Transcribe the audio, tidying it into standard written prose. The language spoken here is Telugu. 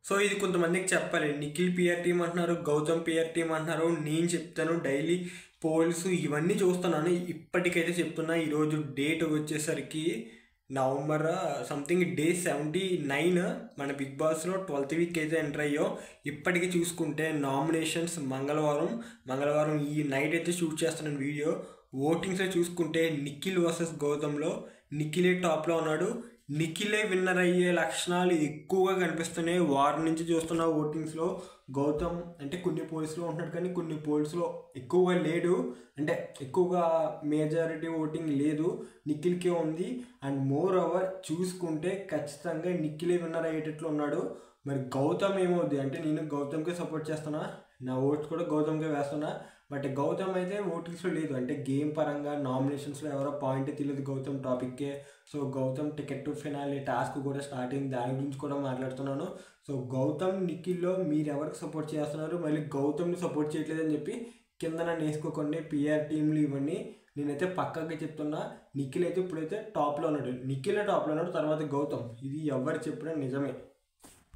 సో ఇది కొంతమందికి చెప్పాలి. నిఖిల్ పిఆర్ టీమ్ అంటున్నారు, గౌతమ్ పిఆర్ టీమ్ అంటున్నారు. నేను చెప్తాను డైలీ పోల్స్ ఇవన్నీ చూస్తున్నాను. ఇప్పటికైతే చెప్తున్నా, ఈరోజు డేట్ వచ్చేసరికి నవంబర్ సంథింగ్ డే 79. మన బిగ్ బాస్లో 12th వీక్ అయితే ఎంటర్ అయ్యో. ఇప్పటికీ చూసుకుంటే నామినేషన్స్ మంగళవారం ఈ నైట్ అయితే షూట్ చేస్తున్నాను వీడియో. ఓటింగ్స్లో చూసుకుంటే నిఖిల్ వర్సెస్ గౌతమ్లో నిఖిలే టాప్లో ఉన్నాడు. నిఖిలే విన్నర్ అయ్యే లక్షణాలు ఎక్కువగా కనిపిస్తున్నాయి. వారం నుంచి చూస్తున్న ఓటింగ్స్లో గౌతమ్ అంటే కొన్ని పోల్స్లో ఉంటున్నాడు, కానీ కొన్ని పోల్స్లో ఎక్కువగా లేడు. అంటే ఎక్కువగా మేజారిటీ ఓటింగ్ లేదు, నిఖిల్కే ఉంది. అండ్ మోర్ ఓవర్ చూసుకుంటే ఖచ్చితంగా నిఖిలే విన్నర్ అయ్యేటట్లు ఉన్నాడు. మరి గౌతమ్ ఏమవుద్ది అంటే, నేను గౌతమ్కే సపోర్ట్ చేస్తున్నా, నా ఓట్స్ కూడా గౌతమ్కే వేస్తున్నా. బట్ గౌతమ్ అయితే ఓటింగ్స్లో లేదు. అంటే గేమ్ పరంగా నామినేషన్స్లో ఎవరో పాయింట్ తెలియదు గౌతమ్ టాపిక్కే. So Gautam ticket to finale task కూడా స్టార్టింగ్ దాని గురించి కూడా మాట్లాడుతున్నాను. సో గౌతమ్ నిఖిల్లో మీరు ఎవరికి సపోర్ట్ చేస్తున్నారు, మళ్ళీ గౌతమ్ని సపోర్ట్ చేయట్లేదని చెప్పి కింద నన్ను వేసుకోకండి. పిఆర్ టీంలు ఇవన్నీ నేనైతే పక్కగా చెప్తున్నా. నిఖిల్ అయితే ఇప్పుడైతే టాప్లో ఉన్నాడు, నిఖిలే టాప్లో ఉన్నాడు, తర్వాత గౌతమ్. ఇది ఎవరు చెప్పినా నిజమే.